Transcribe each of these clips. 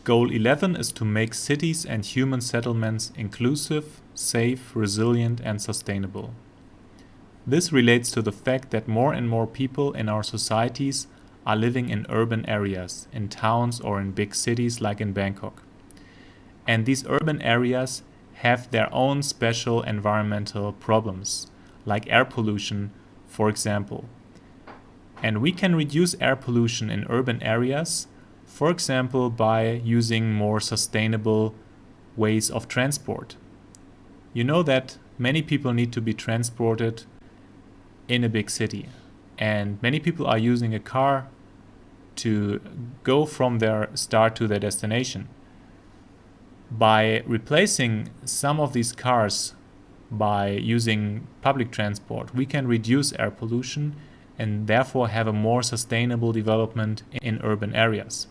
Goal 11 is to make cities and human settlements inclusive, safe, resilient, and sustainable. This relates to the fact that more and more people in our societies are living in urban areas, in towns or in big cities like in Bangkok. And these urban areas have their own special environmental problems, like air pollution, for example. And we can reduce air pollution in urban areas, for example, by using more sustainable ways of transport. You know that many people need to be transported in a big city, and many people are using a car to go from their start to their destination. By replacing some of these cars by using public transport, we can reduce air pollution and therefore have a more sustainable development in urban areas.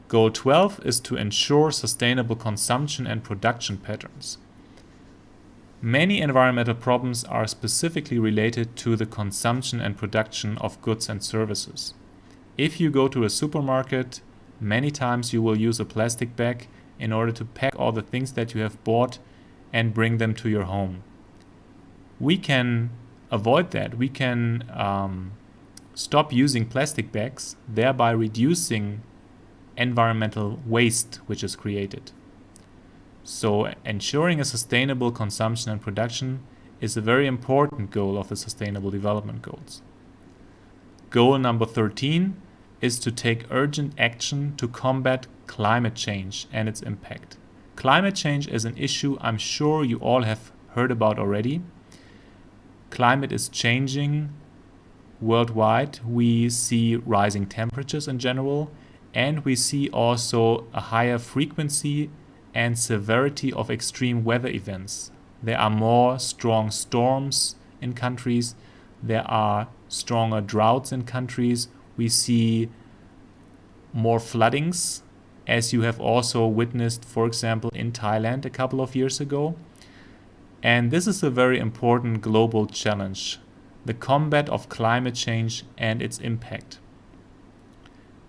Goal 12 is to ensure sustainable consumption and production patterns. Many environmental problems are specifically related to the consumption and production of goods and services. If you go to a supermarket, many times you will use a plastic bag in order to pack all the things that you have bought and bring them to your home. We can avoid that. We can stop using plastic bags, thereby reducing environmental waste which is created. So ensuring a sustainable consumption and production is a very important goal of the Sustainable Development Goals. Goal number 13 is to take urgent action to combat climate change and its impact. Climate change is an issue I'm sure you all have heard about already. Climate is changing worldwide. We see rising temperatures in general, and we see also a higher frequency and severity of extreme weather events. There are more strong storms in countries. There are stronger droughts in countries. We see more floodings, as you have also witnessed, for example, in Thailand a couple of years ago. And this is a very important global challenge, the combat of climate change and its impact.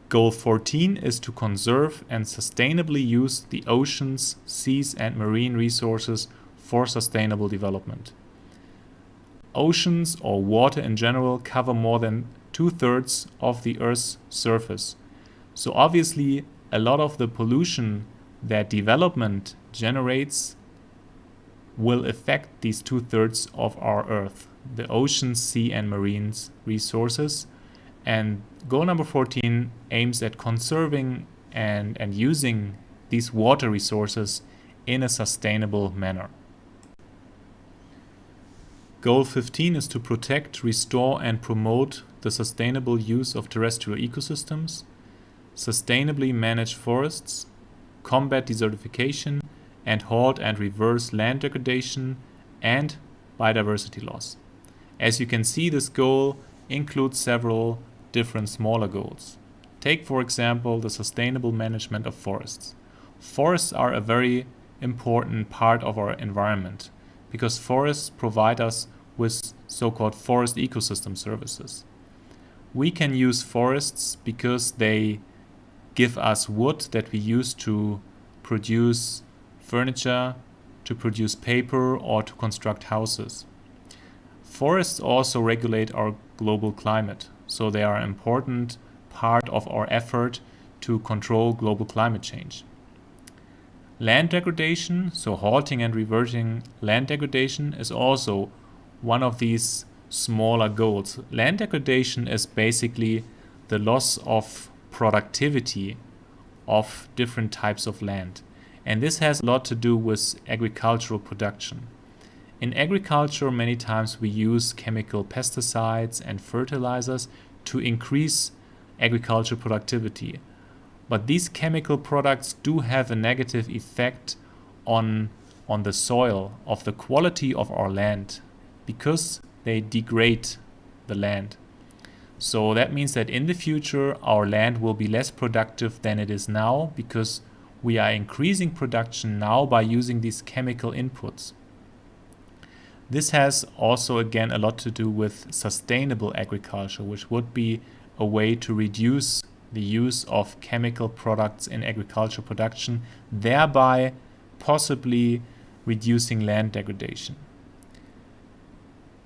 Goal 14 is to conserve and sustainably use the oceans, seas, and marine resources for sustainable development. Oceans, or water in general, cover more than 2/3 of the Earth's surface. So obviously, a lot of the pollution that development generates will affect these 2/3 of our Earth, the ocean, sea, and marine resources. And goal number 14 aims at conserving and using these water resources in a sustainable manner. Goal 15 is to protect, restore, and promote the sustainable use of terrestrial ecosystems, sustainably manage forests, combat desertification, and halt and reverse land degradation and biodiversity loss. As you can see, this goal includes several different smaller goals. Take, for example, the sustainable management of forests. Forests are a very important part of our environment because forests provide us with so-called forest ecosystem services. We can use forests because they give us wood that we use to produce furniture, to produce paper, or to construct houses. Forests also regulate our global climate, so they are an important part of our effort to control global climate change. Land degradation, so halting and reverting land degradation, is also one of these smaller goals. Land degradation is basically the loss of productivity of different types of land. And this has a lot to do with agricultural production. In agriculture, many times we use chemical pesticides and fertilizers to increase agriculture productivity. But these chemical products do have a negative effect on the soil, of the quality of our land, because they degrade the land. So that means that in the future, our land will be less productive than it is now, because we are increasing production now by using these chemical inputs. This has also, again, a lot to do with sustainable agriculture, which would be a way to reduce the use of chemical products in agricultural production, thereby possibly reducing land degradation.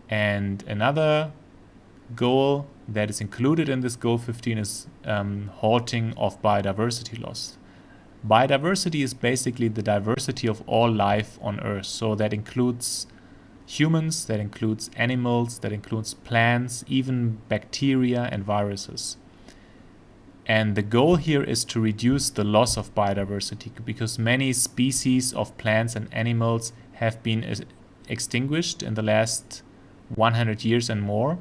And another goal that is included in this goal 15 is halting of biodiversity loss. Biodiversity is basically the diversity of all life on Earth. So that includes humans, that includes animals, that includes plants, even bacteria and viruses. And the goal here is to reduce the loss of biodiversity, because many species of plants and animals have been extinguished in the last 100 years and more.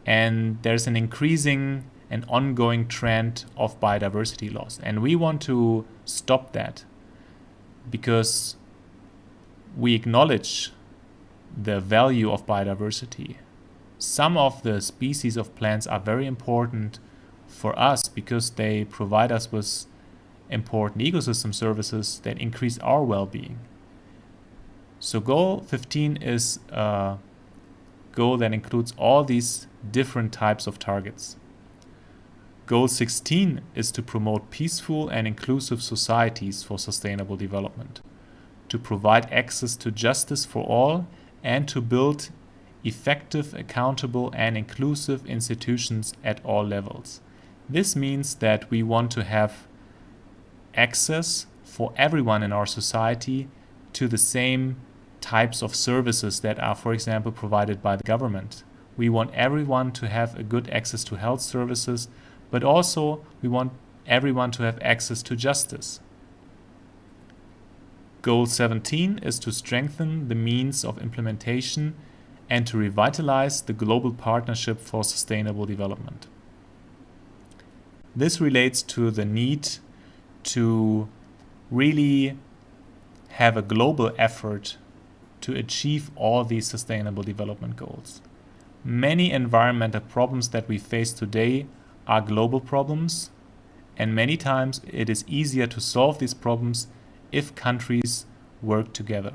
And there's an increasing and ongoing trend of biodiversity loss. And we want to stop that, because we acknowledge the value of biodiversity. Some of the species of plants are very important for us because they provide us with important ecosystem services that increase our well-being. So goal 15 is a goal that includes all these different types of targets. Goal 16 is to promote peaceful and inclusive societies for sustainable development, to provide access to justice for all, and to build effective, accountable, and inclusive institutions at all levels. This means that we want to have access for everyone in our society to the same types of services that are, for example, provided by the government. We want everyone to have a good access to health services, but also we want everyone to have access to justice. Goal 17 is to strengthen the means of implementation and to revitalize the global partnership for sustainable development. This relates to the need to really have a global effort to achieve all these sustainable development goals. Many environmental problems that we face today are global problems, and many times it is easier to solve these problems if countries work together.